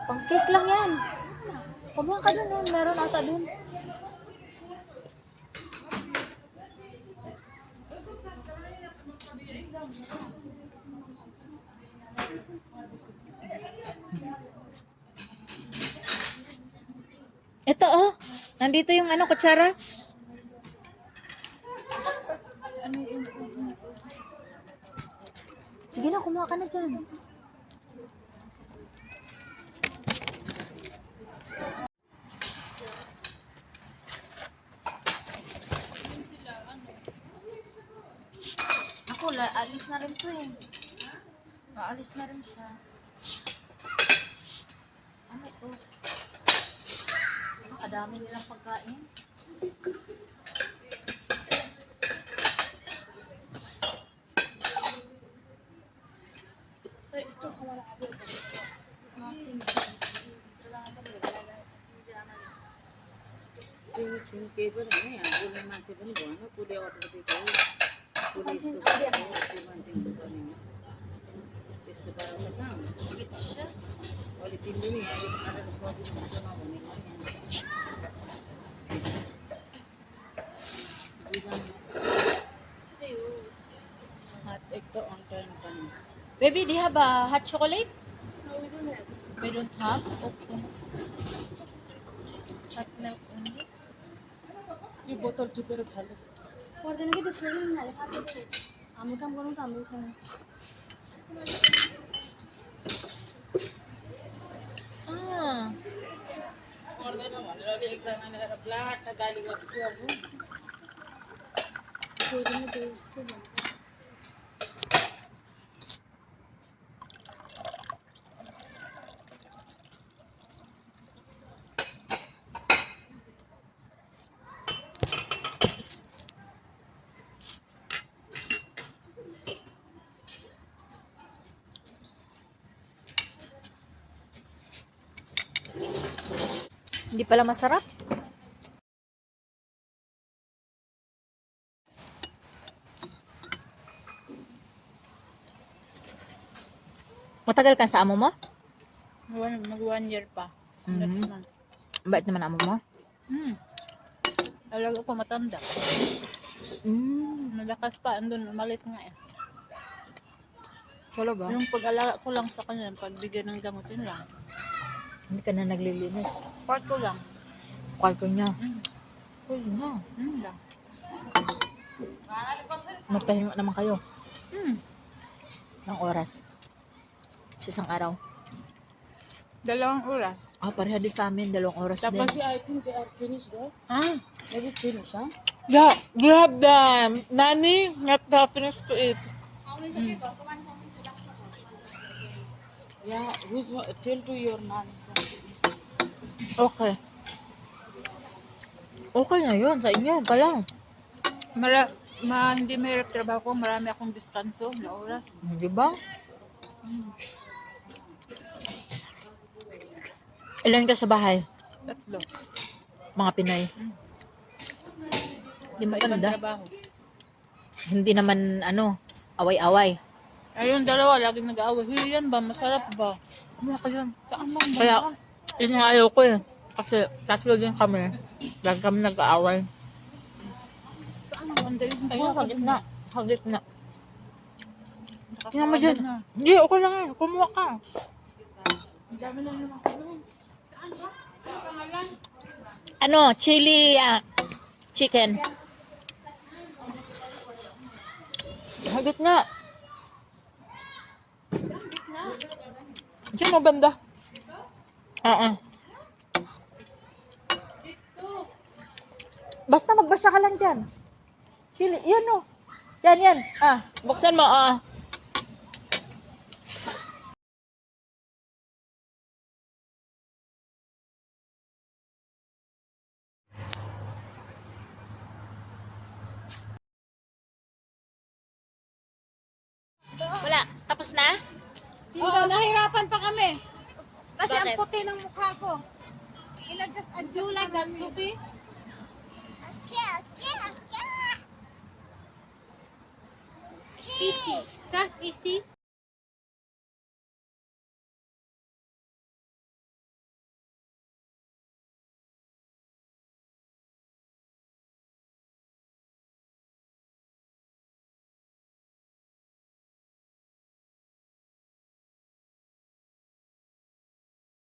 Pang-cake lang yan. Kumuha ka dun, oh. Meron ata dun. Ito, oh. Nandito yung ano, kutsara. Sige na, kumuha ka na dyan. Ako, alis na rin to eh. Aalis na rin siya. Ano to? Kadami nilang pagkain. Ito, wala ka dito. Singh cable है यहाँ बोल्ने मान्छे पनि भएन कसले अर्डर दिएको हो कसले यस्तो गरेको हो त्यो मान्छे हुनुपर्ने हो त्यस्तो पाराले त कहाँ हुन्छ अहिले तिमीले नि यहाँ आएर सजिलो हुन्छ नभनेको हात एक त अन time time Baby, do you have a hot chocolate? No, we don't have. We don't have? Okay. Hot milk only? यो बोतल टिपेर फाल्यो पर्दैन कि त्यसले नि हाले फाट्यो हाम्रो काम गर्नु त हाम्रो ठाउँ पर्दैन भनेर अलि एकजनाले आएर ब्लाट गाली गर्छु अब छोड्नु त्यस्तो भयो Hindi pala masarap. Matagal ka sa amo mo? Mag 1 year pa. Next month. Bait naman amo mo? Talaga ko matanda. Malakas pa. Andun, umalis nga eh. Talaga? Yung pag-alaga ko lang sa kanya, pagbigyan ng gamot, yun lang. Hindi ka na naglilinis. Part ko lang. Kwarto niya. Uy na. Lang. Magpahinga naman kayo. Ng oras. Sa isang araw. 2 oras. Pareha din sa amin. 2 oras Tapos din. I think they are finished, right? Maybe finish, huh? Yeah, do you have the nanny? Not the finished to eat. Yeah, tell to your nanny. Okay. Okay na yun. Sa inyo pa lang. Hindi mahirap trabaho ko. Marami akong deskanso na oras. Di ba? Ilan ka sa bahay? 3. Mga Pinoy. Di Sa ibang maganda. trabaho. Hindi naman away-away. Ayun, 2 laging nag-aaway. Yan ba? Masarap ba? Ano ka yun? Saan bang Kaya, yun yung ayaw ko eh. Kasi 3 din kami. Lagi kami nag-aaway. Ayun, sa gitna. Sa gitna. Tingnan mo dyan. Hindi, okay lang eh. Kumuha ka. Ang dami na naman kayo. Chili chicken. Sa gitna. Diyan mo banda. Basta magbasa ka lang dyan. Chili, yan o. Yan. Buksan mo, Wala. Tapos na? Oo, nahirapan pa kami. Kasi Bakit? ang puti ng mukha ko. Just adjust. Do you like that, Sophie? PC. Sa PC?